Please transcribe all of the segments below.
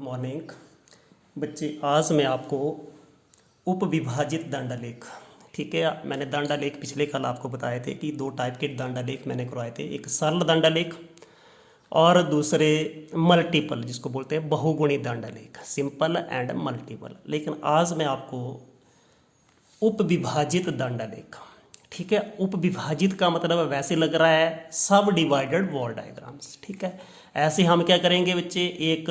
Morning बच्चे। आज मैं आपको उपविभाजित दंडालेख, ठीक है, मैंने दंडालेख पिछले कल आपको बताए थे कि दो टाइप के दंडालेख मैंने करवाए थे, एक सरल दंडालेख और दूसरे मल्टीपल, जिसको बोलते हैं बहुगुणी दंडालेख, सिंपल एंड मल्टीपल। लेकिन आज मैं आपको उपविभाजित दंडालेख, ठीक है, उपविभाजित का मतलब वैसे लग रहा है सब डिवाइडेड वॉल डायग्राम्स, ठीक है। ऐसे हम क्या करेंगे बच्चे, एक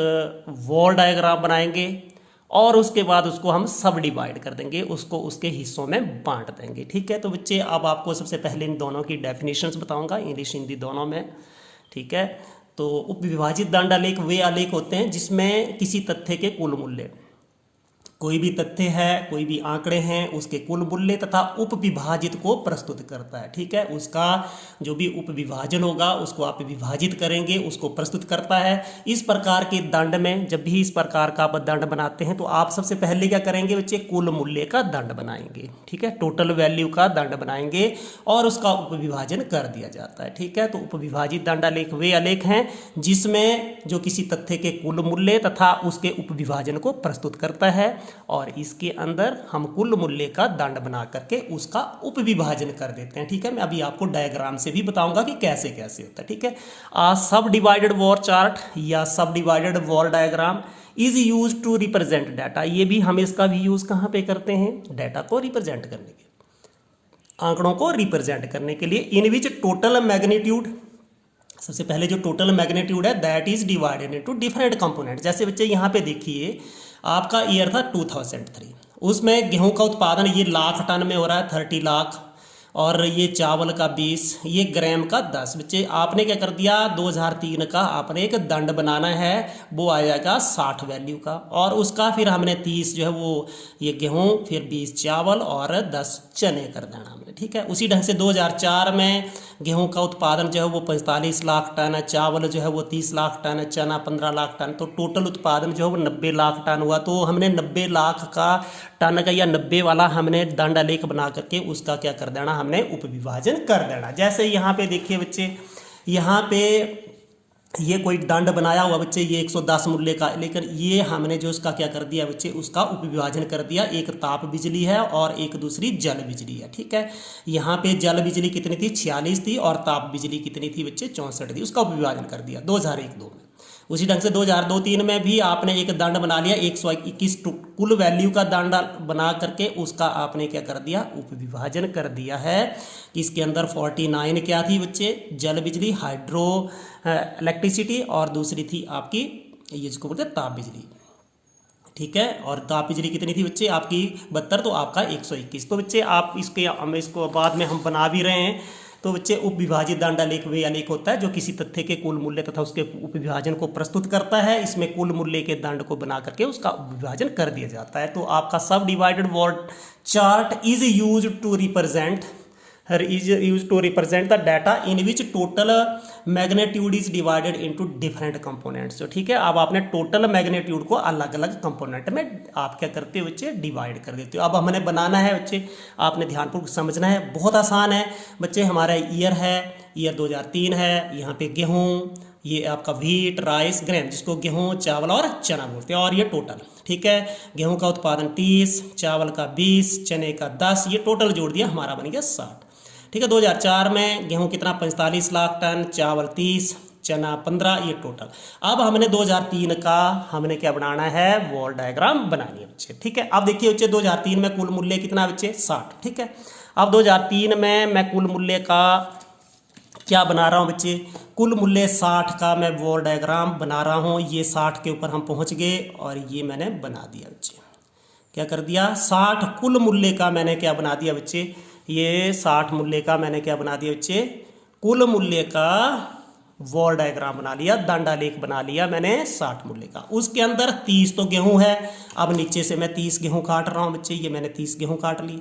वॉल डायग्राम बनाएंगे और उसके बाद उसको हम सब डिवाइड कर देंगे, उसको उसके हिस्सों में बांट देंगे, ठीक है। तो बच्चे अब आपको सबसे पहले इन दोनों की डेफिनेशंस बताऊंगा, इंग्लिश हिंदी दोनों में, ठीक है। तो उपविभाजित दंडालेख वे आलेख होते हैं जिसमें किसी तथ्य के कुल मूल्य, कोई भी तथ्य है, कोई भी आंकड़े हैं, उसके कुल मूल्य तथा उपविभाजित को प्रस्तुत करता है, ठीक है। उसका जो भी उपविभाजन होगा उसको आप विभाजित करेंगे, उसको प्रस्तुत करता है। इस प्रकार के दंड में जब भी इस प्रकार का आप दंड बनाते हैं तो आप सबसे पहले क्या करेंगे बच्चे, कुल मूल्य का दंड बनाएंगे, ठीक है, टोटल वैल्यू का दंड बनाएंगे और उसका उपविभाजन कर दिया जाता है, ठीक है। तो उपविभाजित दंडालेख वे आलेख हैं जिसमें जो किसी तथ्य के कुल मूल्य तथा उसके उपविभाजन को प्रस्तुत करता है और इसके अंदर हम कुल मूल्य का दंड बना करके उसका उपविभाजन कर देते हैं, ठीक है। मैं अभी आपको डायग्राम से भी बताऊंगा कि कैसे कैसे होता है, ठीक है। सब डिवाइडेड वॉल चार्ट या sub divided wall diagram is use to represent data. ये भी हम इसका भी यूज कहाँ पे करते हैं, डाटा को रिप्रेजेंट करने के, आंकड़ों को रिप्रेजेंट करने के लिए। इन विच टोटल मैग्नीट्यूड, सबसे पहले जो टोटल मैग्नीट्यूड है that is divided into different component. जैसे बच्चे यहाँ पे देखिए, आपका ईयर था 2003, उसमें गेहूं का उत्पादन ये लाख टन में हो रहा है, 30 लाख, और ये चावल का 20, ये ग्राम का 10। बच्चे आपने क्या कर दिया, 2003 का आपने एक दंड बनाना है, वो आएगा 60 वैल्यू का, और उसका फिर हमने 30 जो है वो ये गेहूं, फिर 20 चावल और 10 चने कर देना हमने, ठीक है। उसी ढंग से 2004 में गेहूं का उत्पादन जो है वो 45 लाख टन, चावल जो है वो 30 लाख टन, चना 15 लाख टन, तो टोटल उत्पादन जो है वो 90 लाख टन हुआ। तो हमने 90 लाख का टन का या 90 वाला हमने दंडालेख बना करके उसका क्या कर देना, हमने उपविभाजन कर देना। जैसे यहाँ पे देखिए बच्चे, यहाँ पे ये कोई दंड बनाया हुआ बच्चे, ये 110 मूल्य का, लेकिन ये हमने जो उसका क्या कर दिया बच्चे, उसका उपविभाजन कर दिया। एक ताप बिजली है और एक दूसरी जल बिजली है, ठीक है। यहाँ पे जल बिजली कितनी थी, 46 थी, और ताप बिजली कितनी थी बच्चे, 64 थी। उसका उपविभाजन कर दिया 2001-2 में। उसी ढंग से 2002-3 में भी आपने एक दंड बना लिया, 121 कुल वैल्यू का दंड बना करके उसका आपने क्या कर दिया, उपविभाजन कर दिया है। इसके अंदर 49 क्या थी बच्चे, जल बिजली, हाइड्रो इलेक्ट्रिसिटी, और दूसरी थी आपकी ये जिसको बोलते हैं ताप बिजली, ठीक है। और ताप बिजली कितनी थी बच्चे आपकी 72, तो आपका 121। तो बच्चे आप इसको बाद में हम बना भी रहे हैं। तो बच्चे उपविभाजित दंडालेख वे आलेख होता है जो किसी तथ्य के कुल मूल्य तथा उसके उपविभाजन को प्रस्तुत करता है। इसमें कुल मूल्य के दंड को बना करके उसका उपविभाजन कर दिया जाता है। तो आपका sub divided wall chart is use to represent the data in which total magnitude is divided into different components, ठीक है। अब आपने टोटल मैग्नीट्यूड को अलग अलग कंपोनेंट में आप क्या करते हो बच्चे, डिवाइड कर देते हो। अब हमने बनाना है बच्चे, आपने ध्यानपूर्वक समझना है, बहुत आसान है बच्चे। हमारा ईयर है, ईयर 2003 है, यहाँ पे गेहूँ, ये आपका व्हीट, राइस, ग्रेन, जिसको गेहूँ, चावल और चना बोलते हैं, और ये टोटल, ठीक है। गेहूँ का उत्पादन 30, चावल का 20, चने का 10, ये टोटल जोड़ दिया, हमारा बन गया 60, ठीक है। 2004 में गेहूं कितना, 45 लाख टन, चावल 30, चना 15, ये टोटल। अब हमने 2003 का हमने क्या बनाना है, वॉल डायग्राम बनानी है बच्चे, ठीक है। अब देखिए बच्चे 2003 में कुल मूल्य कितना बच्चे, 60, ठीक है। अब 2003 में मैं कुल मूल्य का क्या बना रहा हूँ बच्चे, कुल मूल्य 60 का मैं वॉल डायग्राम बना रहा हूँ। ये 60 के ऊपर हम पहुँच गए और ये मैंने बना दिया बच्चे, क्या कर दिया, 60 कुल मूल्य का मैंने क्या बना दिया बच्चे, ये 60 मूल्य का मैंने क्या बना दिया बच्चे, कुल मूल्य का वॉल डायग्राम बना लिया, दंडालेख बना लिया मैंने 60 मूल्य का। उसके अंदर 30 तो गेहूं है, अब नीचे से मैं 30 गेहूं काट रहा हूं बच्चे, ये मैंने 30 गेहूं काट लिए।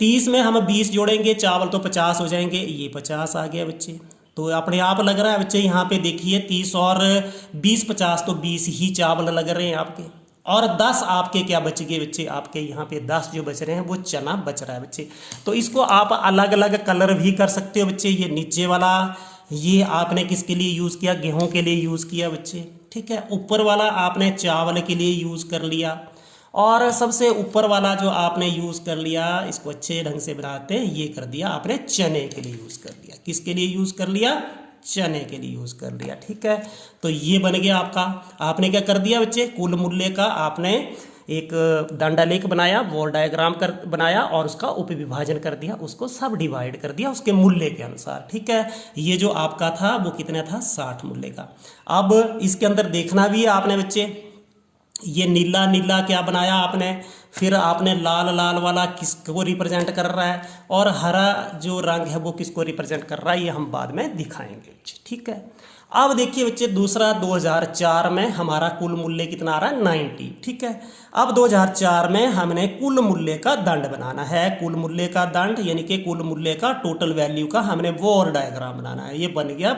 30 में हम 20 जोड़ेंगे, चावल तो 50 हो जाएंगे, ये 50 आ गया बच्चे। तो अपने आप लग रहा है बच्चे, यहाँ पे देखिए 30 और 20 50, तो 20 ही चावल लग रहे हैं आपके, और 10 आपके क्या बच गए बच्चे, आपके यहाँ पे 10 जो बच रहे हैं वो चना बच रहा है बच्चे। तो इसको आप अलग अलग कलर भी कर सकते हो बच्चे। ये नीचे वाला ये आपने किसके लिए यूज़ किया, गेहूं के लिए यूज़ किया बच्चे, ठीक है। ऊपर वाला आपने चावल के लिए यूज़ कर लिया, और सबसे ऊपर वाला जो आपने यूज़ कर लिया, इसको अच्छे ढंग से बनाते हैं, ये कर दिया आपने चने के लिए यूज़ कर लिया। किसके लिए यूज़ कर लिया? चने के लिए यूज़ कर लिया, ठीक है। तो ये बन गया आपका। आपने क्या कर दिया बच्चे? कुल मूल्य का आपने एक दंडालेख बनाया, वॉल डायग्राम कर बनाया, और उसका उपविभाजन कर दिया, उसको सब डिवाइड कर दिया उसके मूल्य के अनुसार, ठीक है। ये जो आपका था वो कितना था? 60 मूल्य का। अब इसके अंदर देखना भी है आपने बच्चे, ये नीला नीला क्या बनाया आपने, फिर आपने लाल लाल वाला किसको रिप्रेजेंट कर रहा है, और हरा जो रंग है वो किसको रिप्रेजेंट कर रहा है, ये हम बाद में दिखाएंगे, ठीक है। अब देखिए बच्चे, दूसरा 2004 में हमारा कुल मूल्य कितना आ रहा है? 90, ठीक है। अब 2004 में हमने कुल मूल्य का दंड बनाना है। कुल मूल्य का दंड यानी कि कुल मूल्य का टोटल वैल्यू का हमने वॉल डायग्राम बनाना है। ये बन गया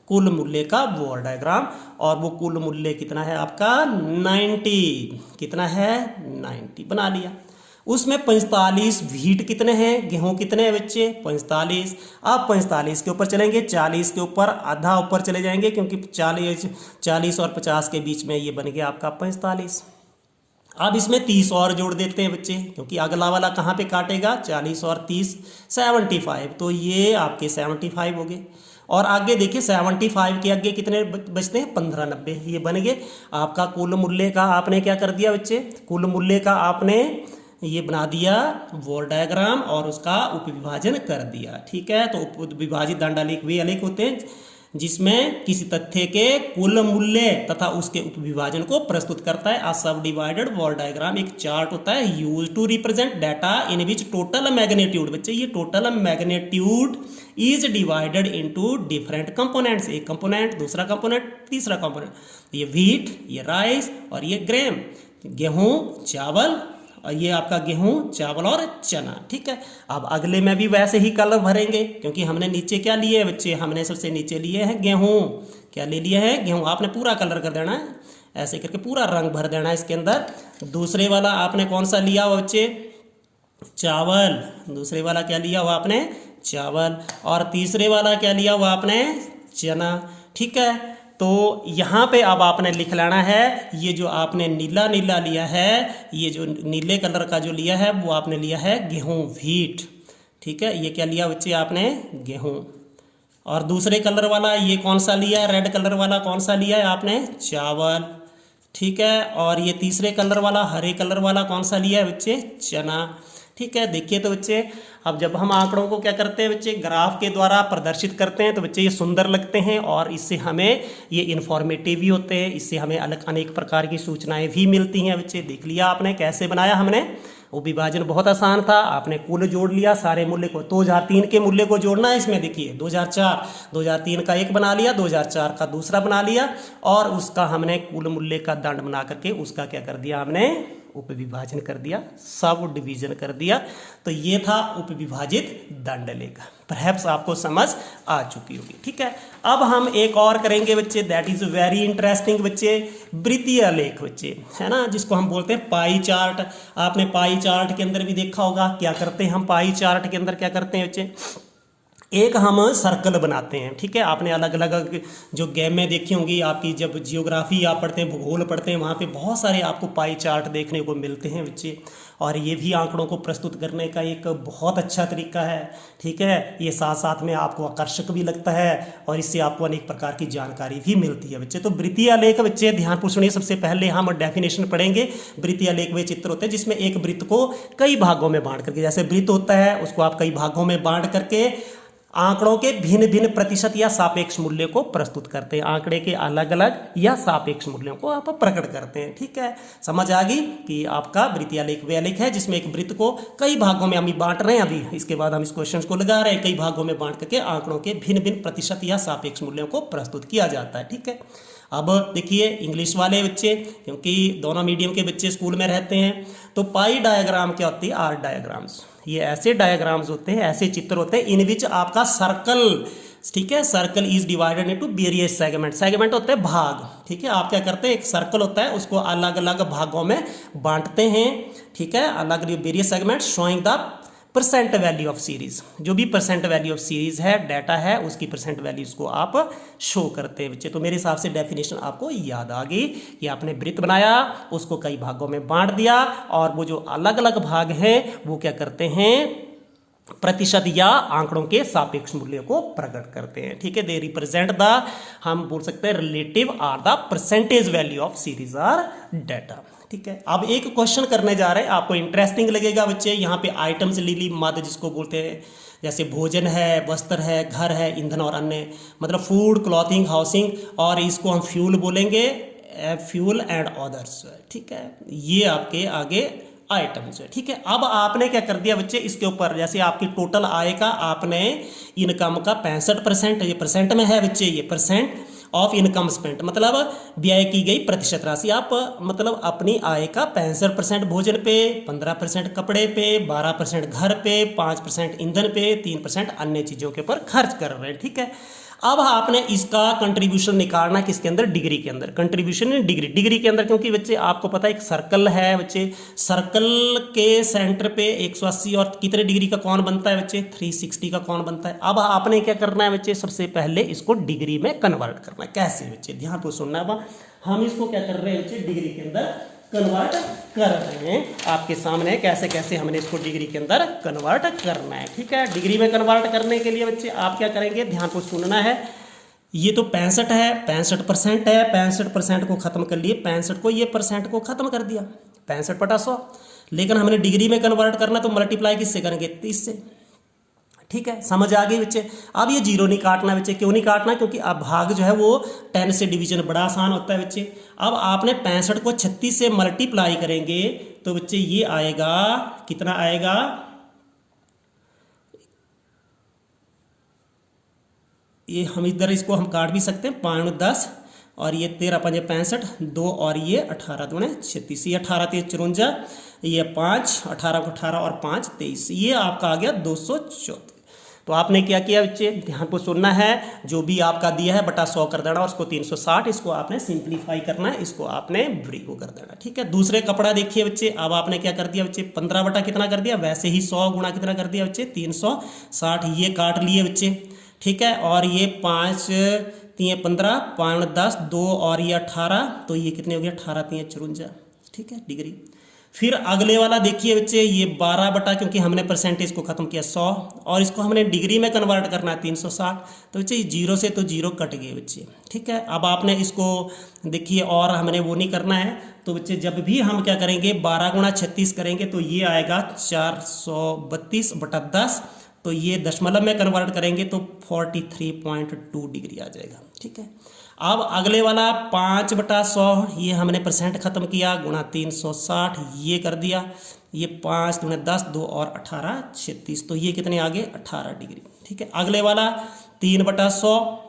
कुल मूल्य का वॉल डायग्राम, और वो कुल मूल्य कितना है आपका? 90। कितना है? 90 बना लिया। उसमें 45 व्हीट कितने हैं, गेहूं कितने हैं बच्चे? 45। अब 45 के ऊपर चलेंगे, 40 के ऊपर आधा ऊपर चले जाएंगे, क्योंकि 40 और 50 के बीच में ये बन गया आपका 45। अब इसमें 30 और जोड़ देते हैं बच्चे, क्योंकि अगला वाला कहाँ पे काटेगा? 40 और 30 75, तो ये आपके 75 हो गए। और आगे देखिए 75 के आगे कितने बचते हैं? 15 90, ये बन गए आपका कुल मूल्य का। आपने क्या कर दिया बच्चे? कुल मूल्य का आपने ये बना दिया वॉल डायग्राम, और उसका उपविभाजन कर दिया, ठीक है। तो उपविभाजित दंडालेख वे आलेख होते हैं जिसमें किसी तथ्य के कुल मूल्य तथा उसके उपविभाजन को प्रस्तुत करता है। A sub divided wall diagram एक चार्ट होता है use to represent data in which total magnitude, बच्चे ये total magnitude is divided into different components. एक कंपोनेंट, दूसरा कंपोनेंट, तीसरा कंपोनेंट। ये व्हीट, ये राइस और ये ग्रेन, गेहूं, चावल, और ये आपका गेहूं, चावल और चना, ठीक है। अब अगले में भी वैसे ही कलर भरेंगे, क्योंकि हमने नीचे क्या लिए है बच्चे? हमने सबसे नीचे लिए हैं गेहूं। क्या ले लिए हैं? गेहूं। आपने पूरा कलर कर देना है, ऐसे करके पूरा रंग भर देना है इसके अंदर। दूसरे वाला आपने कौन सा लिया हुआ बच्चे? चावल। दूसरे वाला क्या लिया हुआ आपने? चावल। और तीसरे वाला क्या लिया हुआ आपने? चना, ठीक है। तो यहाँ पे अब आपने लिख लेना है, ये जो आपने नीला नीला लिया है, ये जो नीले कलर का जो लिया है वो आपने लिया है गेहूं, व्हीट, ठीक है। ये क्या लिया बच्चे आपने? गेहूं। और दूसरे कलर वाला ये कौन सा लिया है? रेड कलर वाला कौन सा लिया है आपने? चावल, ठीक है। और ये तीसरे कलर वाला, हरे कलर वाला कौन सा लिया है बच्चे? चना, ठीक है। देखिए तो बच्चे, अब जब हम आंकड़ों को क्या करते हैं बच्चे? ग्राफ के द्वारा प्रदर्शित करते हैं, तो बच्चे ये सुंदर लगते हैं, और इससे हमें ये इन्फॉर्मेटिव भी होते हैं, इससे हमें अलग अनेक प्रकार की सूचनाएं भी मिलती हैं बच्चे। देख लिया आपने कैसे बनाया हमने? वो विभाजन बहुत आसान था, आपने कुल जोड़ लिया सारे मूल्य को। 2003 के मूल्य को जोड़ना है इसमें, देखिए 2003 का एक बना लिया, 2004 का दूसरा बना लिया, और उसका हमने कुल मूल्य का दंड बना करके उसका क्या कर दिया हमने? उपविभाजन कर दिया, सब डिवीजन कर दिया। तो ये था उपविभाजित दंडलेख। परहैप्स आपको समझ आ चुकी होगी, ठीक है। अब हम एक और करेंगे बच्चे, दैट इज वेरी इंटरेस्टिंग बच्चे, वृत्तीय लेख बच्चे, है ना, जिसको हम बोलते हैं पाई चार्ट। आपने पाई चार्ट के अंदर भी देखा होगा क्या करते हैं हम पाई चार्ट के अंदर, क्या करते हैं बच्चे? एक हम सर्कल बनाते हैं, ठीक है। आपने अलग अलग जो गेम में देखी होंगी, आपकी जब जियोग्राफी आप पढ़ते हैं, भूगोल पढ़ते हैं, वहाँ पे बहुत सारे आपको पाई चार्ट देखने को मिलते हैं बच्चे, और ये भी आंकड़ों को प्रस्तुत करने का एक बहुत अच्छा तरीका है, ठीक है। ये साथ साथ में आपको आकर्षक भी लगता है, और इससे आपको अनेक प्रकार की जानकारी भी मिलती है बच्चे। तो वृत्तीय आलेख बच्चे ध्यानपूर्वक सुनिए, सबसे पहले हम डेफिनेशन पढ़ेंगे। वृत्तीय आलेख वे चित्र होते हैं जिसमें एक वृत्त को कई भागों में बांट करके, जैसे वृत्त होता है उसको आप कई भागों में बांट करके आंकड़ों के भिन्न भिन्न प्रतिशत या सापेक्ष मूल्य को प्रस्तुत करते हैं। आंकड़े के अलग अलग या सापेक्ष मूल्यों को आप प्रकट करते हैं, ठीक है। समझ आ गई कि आपका वृत्तीय आलेख वे आलेख है जिसमें एक वृत्त को कई भागों में हम बांट रहे हैं। अभी इसके बाद हम इस क्वेश्चन को लगा रहे हैं, कई भागों में बांट करके आंकड़ों के भिन्न भिन्न प्रतिशत या सापेक्ष मूल्यों को प्रस्तुत किया जाता है, ठीक है। अब देखिए इंग्लिश वाले बच्चे, क्योंकि दोनों मीडियम के बच्चे स्कूल में रहते हैं, तो पाई डायग्राम क्या होती है? Or diagrams. ये ऐसे डायग्राम्स होते हैं, ऐसे चित्र होते हैं इन विच आपका सर्कल, ठीक है, circle is divided into various segment. Segment होते हैं भाग, ठीक है। आप क्या करते हैं? एक सर्कल होता है उसको अलग अलग भागों में बांटते हैं, ठीक है, अलग various segment showing the percent value of series, जो भी परसेंट वैल्यू ऑफ सीरीज है डाटा है उसकी परसेंट वैल्यूज को आप शो करते हैं बच्चे। तो मेरे हिसाब से डेफिनेशन आपको याद आ गई कि आपने वृत्त बनाया, उसको कई भागों में बांट दिया और वो जो अलग अलग भाग हैं वो क्या करते हैं, प्रतिशत या आंकड़ों के सापेक्ष मूल्य को प्रकट करते हैं। ठीक है, दे रिप्रेजेंट द, हम बोल सकते हैं relative or the percentage value of series or data. ठीक है, अब एक क्वेश्चन करने जा रहे हैं, आपको इंटरेस्टिंग लगेगा बच्चे। यहाँ पे आइटम्स लीली मद जिसको बोलते हैं, जैसे भोजन है, वस्त्र है, घर है, ईंधन और अन्य, मतलब फूड, क्लॉथिंग, हाउसिंग, और इसको हम फ्यूल बोलेंगे, फ्यूल एंड अदर्स। ठीक है, ये आपके आगे आइटम्स है। ठीक है, अब आपने क्या कर दिया बच्चे, इसके ऊपर जैसे आपकी टोटल आय का आपने इनकम का 65%, ये परसेंट में है बच्चे, ये परसेंट ऑफ इनकम स्पेंट, मतलब व्यय की गई प्रतिशत राशि। आप मतलब अपनी आय का 65% भोजन पे, 15% कपड़े पे, 12% घर पे, 5% ईंधन पे, 3% अन्य चीज़ों के ऊपर खर्च कर रहे हैं। ठीक है, अब आपने इसका कंट्रीब्यूशन निकालना किसके अंदर, डिग्री के अंदर। कंट्रीब्यूशन डिग्री, डिग्री के अंदर, क्योंकि बच्चे आपको पता है एक सर्कल है बच्चे, सर्कल के सेंटर पे 180 और कितने डिग्री का कोण बनता है बच्चे, 360 का कोण बनता है। अब आपने क्या करना है बच्चे, सबसे पहले इसको डिग्री में कन्वर्ट करना है। कैसे बच्चे, ध्यान तो सुनना। अब हम इसको क्या कर रहे हैं बच्चे, डिग्री के अंदर कन्वर्ट कर रहे हैं आपके सामने, कैसे कैसे हमने इसको डिग्री के अंदर कन्वर्ट करना है। ठीक है, डिग्री में कन्वर्ट करने के लिए बच्चे आप क्या करेंगे, ध्यान को सुनना है। ये तो 65 है, 65% है, 65% को खत्म कर लिए, 65 को ये परसेंट को खत्म कर दिया, 65/100। लेकिन हमने डिग्री में कन्वर्ट करना तो मल्टीप्लाई किससे करेंगे, 30 से। ठीक है, समझ आ गई बच्चे। अब ये जीरो नहीं काटना बच्चे, क्यों नहीं काटना, क्योंकि अब भाग जो है वो 10 से डिवीजन बड़ा आसान होता है बच्चे। अब आपने 65 को 36 से मल्टीप्लाई करेंगे तो बच्चे ये आएगा, कितना आएगा, ये हम इधर इसको हम काट भी सकते हैं, 5 10 और ये 13 5 65, 2 और ये 18 2 36, ये 18 3 54, ये 5 18 को 18 और 5 23, ये आपका आ गया 234। तो आपने क्या किया बच्चे, ध्यान को सुनना है, जो भी आपका दिया है बटा 100 कर देना, और उसको 360, इसको आपने सिंप्लीफाई करना है, इसको आपने ब्रीको कर देना। ठीक है, दूसरे कपड़ा देखिए बच्चे, अब आपने क्या कर दिया बच्चे, 15 बटा कितना कर दिया, वैसे ही 100 गुणा कितना कर दिया बच्चे, 360, ये काट लिए बच्चे। ठीक है, और ये 5 3 15, 5 10, 2 और ये 18, तो ये कितने हो गया, 18 3 54। ठीक है, डिग्री। फिर अगले वाला देखिए बच्चे, ये 12 बटा, क्योंकि हमने परसेंटेज को खत्म किया 100, और इसको हमने डिग्री में कन्वर्ट करना है 360, तो बच्चे जीरो से तो जीरो कट गए बच्चे। ठीक है, अब आपने इसको देखिए, और हमने वो नहीं करना है, तो बच्चे जब भी हम क्या करेंगे, 12 गुणा 36 करेंगे तो ये आएगा 432/10, तो ये दशमलव में कन्वर्ट करेंगे तो 43.2 डिग्री आ जाएगा। ठीक है, अब अगले वाला 5/100, ये हमने परसेंट खत्म किया, गुणा 360, ये कर दिया, ये 5 दूने 10, 2 और 18 36, तो ये कितने आगे, 18 डिग्री। ठीक है, अगले वाला 3/100,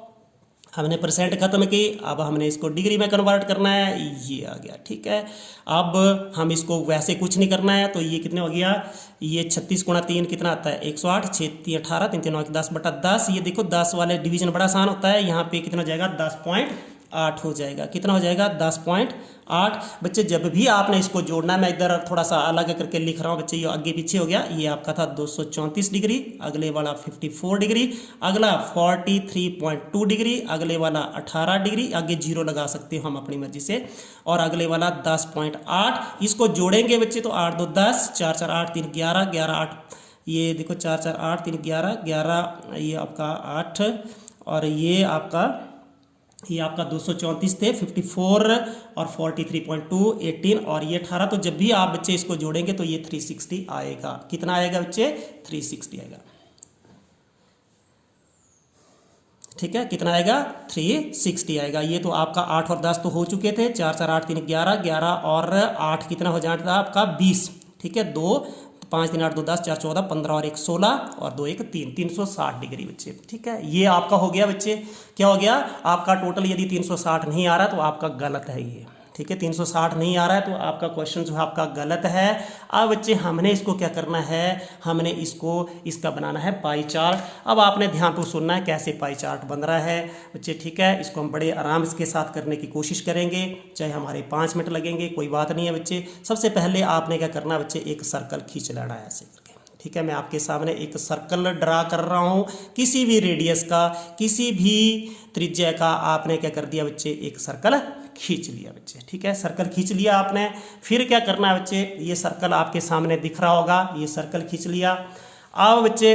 हमने परसेंट खत्म की, अब हमने इसको डिग्री में कन्वर्ट करना है, ये आ गया। ठीक है, अब हम इसको वैसे कुछ नहीं करना है, तो ये कितने हो गया, ये 36 गुणा 3 कितना आता है, 108, 6 3 18, 3 3 9 10/10, ये देखो 10 वाले डिवीजन बड़ा आसान होता है, यहाँ पे कितना हो जाएगा, 10.8 हो जाएगा, कितना हो जाएगा, 10.8। बच्चे जब भी आपने इसको जोड़ना है, मैं इधर थोड़ा सा अलग करके लिख रहा हूँ बच्चे, ये आगे पीछे हो गया, ये आपका था 234 डिग्री, अगले वाला 54 डिग्री, अगला 43.2 डिग्री, अगले वाला 18 डिग्री, आगे जीरो लगा सकते हो हम अपनी मर्जी से, और अगले वाला 10.8। इसको जोड़ेंगे बच्चे तो 8 2 10, 4 4 8 3 11, 11 8, ये देखो 4 4 8 3 11, 11 ये आपका 8, और ये आपका 234 थे, 54 और 43.2 18 और ये 18, तो जब भी आप बच्चे इसको जोड़ेंगे तो ये 360 आएगा। कितना आएगा बच्चे, 360 आएगा। ठीक है, कितना आएगा, 360 आएगा। ये तो आपका 8 और 10 तो हो चुके थे, 4 4 8 3 11, 11 और 8 कितना हो जाता था आपका 20। ठीक है, 2 5 3 8 2 10 4 14 15 और 1 16 और 2 1 3, 360 डिग्री बच्चे। ठीक है, ये आपका हो गया बच्चे, क्या हो गया आपका टोटल। यदि 360 नहीं आ रहा तो आपका गलत है ये। ठीक है, 360 नहीं आ रहा है तो आपका क्वेश्चन जो है आपका गलत है। अब बच्चे हमने इसको क्या करना है, हमने इसका बनाना है पाई चार्ट। अब आपने ध्यान तो सुनना है कैसे पाई चार्ट बन रहा है बच्चे। ठीक है, इसको हम बड़े आराम के साथ करने की कोशिश करेंगे, चाहे हमारे 5 मिनट लगेंगे, कोई बात नहीं है बच्चे। सबसे पहले आपने क्या करना है बच्चे, एक सर्कल खींच लेना है ऐसे करके। ठीक है, मैं आपके सामने एक सर्कल ड्रा कर रहा हूँ, किसी भी रेडियस का, किसी भी त्रिज्या का आपने क्या कर दिया बच्चे, एक सर्कल खींच लिया बच्चे। ठीक है, सर्कल खींच लिया आपने, फिर क्या करना है बच्चे, ये सर्कल आपके सामने दिख रहा होगा, ये सर्कल खींच लिया। अब बच्चे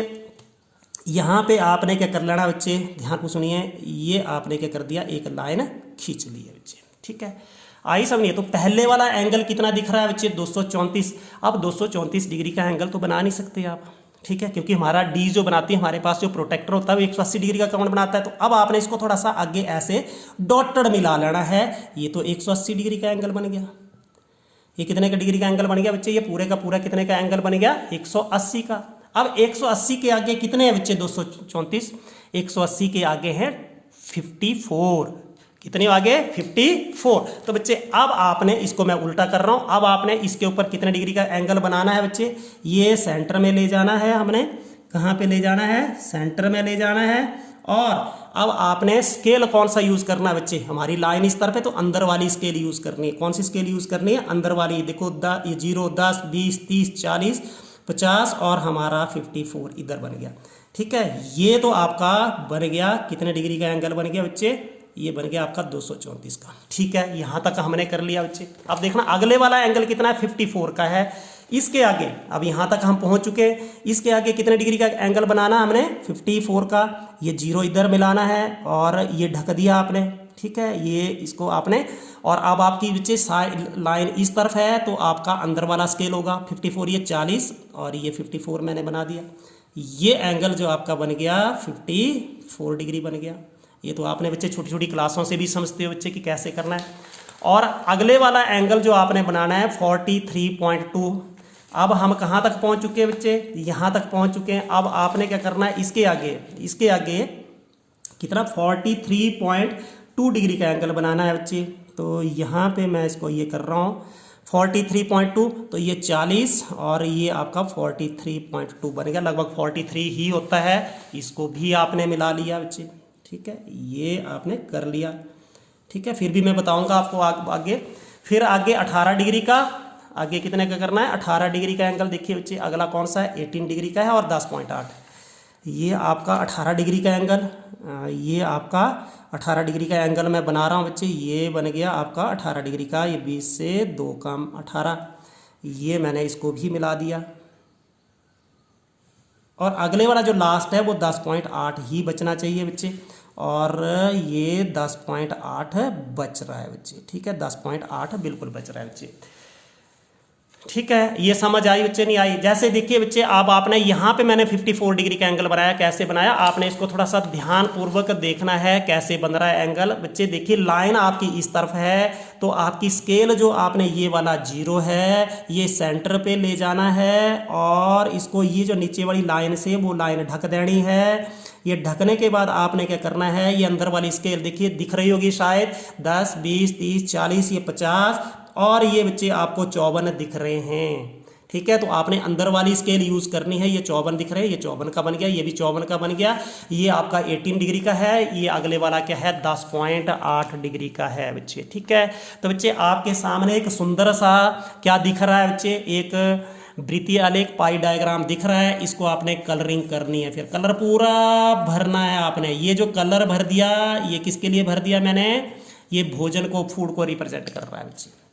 यहाँ पे आपने क्या कर लेना बच्चे, ध्यान को सुनिए, ये आपने क्या कर दिया, एक लाइन खींच ली है बच्चे। ठीक है, आई समझिए। तो पहले वाला एंगल कितना दिख रहा है बच्चे, 234। अब 234 डिग्री का एंगल तो बना नहीं सकते आप, ठीक है, क्योंकि हमारा डी जो बनाती है, हमारे पास जो प्रोटेक्टर होता है वो 180 डिग्री का कौन बनाता है। तो अब आपने इसको थोड़ा सा आगे ऐसे डॉटेड मिला लेना है। ये तो 180 डिग्री का एंगल बन गया। ये कितने का डिग्री का एंगल बन गया बच्चे, ये पूरे का पूरा कितने का एंगल बन गया, 180 का। अब 180 के आगे कितने हैं बच्चे, 234। 180 के आगे हैं 54। कितने आगे, 54। तो बच्चे अब आपने इसको, मैं उल्टा कर रहा हूं, अब आपने इसके ऊपर कितने डिग्री का एंगल बनाना है बच्चे, ये सेंटर में ले जाना है। हमने कहाँ पे ले जाना है, सेंटर में ले जाना है। और अब आपने स्केल कौन सा यूज करना है बच्चे, हमारी लाइन इस तरफ है तो अंदर वाली स्केल यूज करनी है। कौन सी स्केल यूज करनी है, अंदर वाली। देखो ये 0, 10, 20, 30, 40, 50 और हमारा 54 इधर बन गया। ठीक है, ये तो आपका बन गया कितने डिग्री का एंगल बन गया बच्चे, ये बन गया आपका 234 का। ठीक है, यहां तक हमने कर लिया बच्चे। अब देखना अगले वाला एंगल कितना है, 54 का है। इसके आगे, अब यहां तक हम पहुंच चुके हैं, इसके आगे कितने डिग्री का एंगल बनाना हमने, 54 का। ये 0 इधर मिलाना है और ये ढक दिया आपने। ठीक है, ये इसको आपने, और अब आपकी बच्चे लाइन इस तरफ है तो आपका अंदर वाला स्केल होगा 54, ये 40 और ये 54 मैंने बना दिया। ये एंगल जो आपका बन गया 54 डिग्री बन गया। ये तो आपने बच्चे छोटी छोटी क्लासों से भी समझते हो बच्चे कि कैसे करना है। और अगले वाला एंगल जो आपने बनाना है 43.2। अब हम कहाँ तक पहुँच चुके हैं बच्चे, यहाँ तक पहुँच चुके हैं। अब आपने क्या करना है, इसके आगे कितना, 43.2 डिग्री का एंगल बनाना है बच्चे। तो यहाँ पे मैं इसको ये कर रहा हूँ 43.2, तो ये 40 और ये आपका 43.2 बन गया, लगभग 43 ही होता है। इसको भी आपने मिला लिया बच्चे। ठीक है, ये आपने कर लिया। ठीक है, फिर भी मैं बताऊंगा आपको आगे। फिर आगे 18 डिग्री का, आगे कितने का करना है, 18 डिग्री का एंगल। देखिए बच्चे अगला कौन सा है, 18 डिग्री का है और 10.8। ये आपका 18 डिग्री का एंगल, ये आपका 18 डिग्री का एंगल मैं बना रहा हूँ बच्चे। ये बन गया आपका 18 डिग्री का, ये 20 से 2 कम 18। ये मैंने इसको भी मिला दिया। और अगले वाला जो लास्ट है वो 10.8 ही बचना चाहिए बच्चे, और ये 10.8 बच रहा है बच्चे। ठीक है, 10.8 बिल्कुल बच रहा है बच्चे। ठीक है, ये समझ आई बच्चे, नहीं आई। जैसे देखिए बच्चे, अब आपने यहाँ पे मैंने 54 डिग्री का एंगल बनाया। कैसे बनाया, आपने इसको थोड़ा सा ध्यान पूर्वक देखना है कैसे बन रहा है एंगल। बच्चे देखिए, लाइन आपकी इस तरफ है तो आपकी स्केल जो आपने ये वाला 0 है ये सेंटर पे ले जाना है, और इसको ये जो नीचे वाली लाइन से वो लाइन ढक देनी है। ये ढकने के बाद आपने क्या करना है, ये अंदर वाली स्केल देखिए दिख रही होगी शायद, 10, 20, 30, 40, ये 50 और ये बच्चे आपको 54 दिख रहे हैं। ठीक है, तो आपने अंदर वाली स्केल यूज करनी है। ये 54 दिख रहे हैं, ये 54 का बन गया, ये भी 54 का बन गया। ये आपका 18 डिग्री का है, ये अगले वाला क्या है, 10.8 डिग्री का है बच्चे। ठीक है, तो बच्चे आपके सामने एक सुंदर सा क्या दिख रहा है बच्चे, एक वृत्तीय आलेख पाई डायग्राम दिख रहा है। इसको आपने कलरिंग करनी है, फिर कलर पूरा भरना है आपने। ये जो कलर भर दिया, ये किसके लिए भर दिया मैंने, ये भोजन को, फूड को रिप्रेजेंट कर रहा है बच्चे।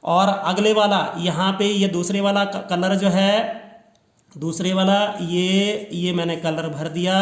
और अगले वाला यहाँ पे ये दूसरे वाला कलर जो है, दूसरे वाला ये मैंने कलर भर दिया।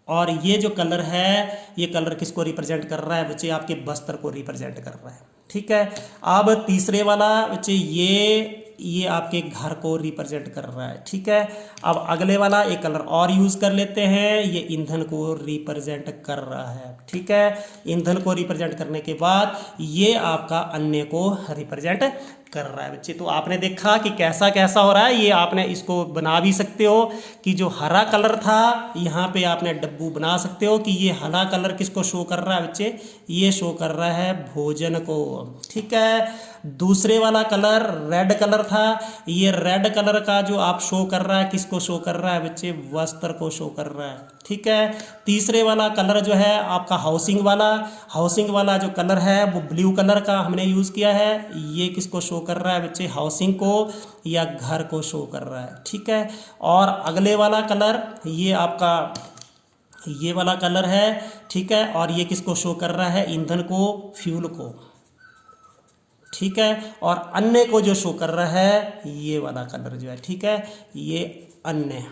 और ये जो कलर है, ये कलर किसको रिप्रेजेंट कर रहा है बच्चे, आपके वस्त्र को रिप्रेजेंट कर रहा है। ठीक है, अब तीसरे वाला बच्चे ये आपके घर को रिप्रेजेंट कर रहा है। ठीक है, अब अगले वाला एक कलर और यूज कर लेते हैं, ये ईंधन को रिप्रेजेंट कर रहा है। ठीक है, ईंधन को रिप्रेजेंट करने के बाद ये आपका अन्य को रिप्रेजेंट कर रहा है बच्चे। तो आपने देखा कि कैसा कैसा हो रहा है। ये आपने इसको बना भी सकते हो कि जो हरा कलर था यहाँ पे आपने डब्बू बना सकते हो कि ये हरा कलर किसको शो कर रहा है बच्चे, ये शो कर रहा है भोजन को। ठीक है, दूसरे वाला कलर रेड कलर था, ये रेड कलर का जो आप शो कर रहा है, किसको शो कर रहा है बच्चे, वस्त्र को शो कर रहा है, ठीक है। तीसरे वाला कलर जो है आपका हाउसिंग वाला जो कलर है वो ब्लू कलर का हमने यूज़ किया है, ये किसको शो कर रहा है बच्चे, हाउसिंग को या घर को शो कर रहा है, ठीक है। और अगले वाला कलर ये आपका ये वाला कलर है, ठीक है, और ये किसको शो कर रहा है, ईंधन को, फ्यूल को, ठीक है। और अन्य को जो शो कर रहा है ये वाला कलर जो है, ठीक है, ये अन्य,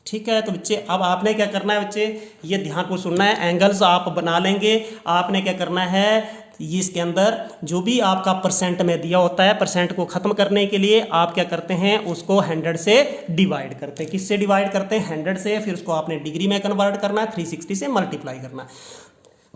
ठीक है। तो बच्चे अब आपने क्या करना है बच्चे, ये ध्यान को सुनना है, एंगल्स आप बना लेंगे। आपने क्या करना है, ये इसके अंदर जो भी आपका परसेंट में दिया होता है, परसेंट को खत्म करने के लिए आप क्या करते हैं, उसको 100 से डिवाइड करते हैं। किससे डिवाइड करते हैं, 100 से। फिर उसको आपने डिग्री में कन्वर्ट करना है, 360 से मल्टीप्लाई करना है।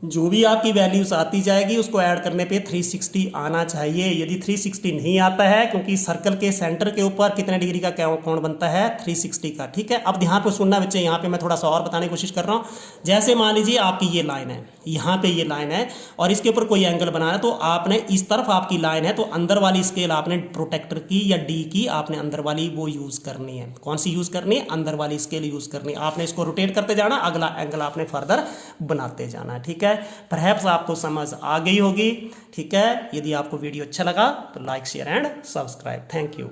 जो भी आपकी वैल्यूज आती जाएगी उसको ऐड करने पे 360 आना चाहिए। यदि 360 नहीं आता है, क्योंकि सर्कल के सेंटर के ऊपर कितने डिग्री का कोण बनता है, 360 का, ठीक है। अब ध्यान पे सुनना बच्चे, यहाँ पे मैं थोड़ा सा और बताने की कोशिश कर रहा हूँ। जैसे मान लीजिए आपकी ये लाइन है, यहाँ पे ये लाइन है और इसके ऊपर कोई एंगल बनाना है, तो आपने इस तरफ आपकी लाइन है तो अंदर वाली स्केल आपने प्रोटेक्टर की या डी की आपने अंदर वाली वो यूज करनी है। कौन सी यूज करनी है, अंदर वाली स्केल यूज करनी है। आपने इसको रोटेट करते जाना, अगला एंगल आपने फर्दर बनाते जाना है, ठीक है। परहैप्स आपको समझ आ गई होगी, ठीक है। यदि आपको वीडियो अच्छा लगा तो like share and subscribe. Thank you.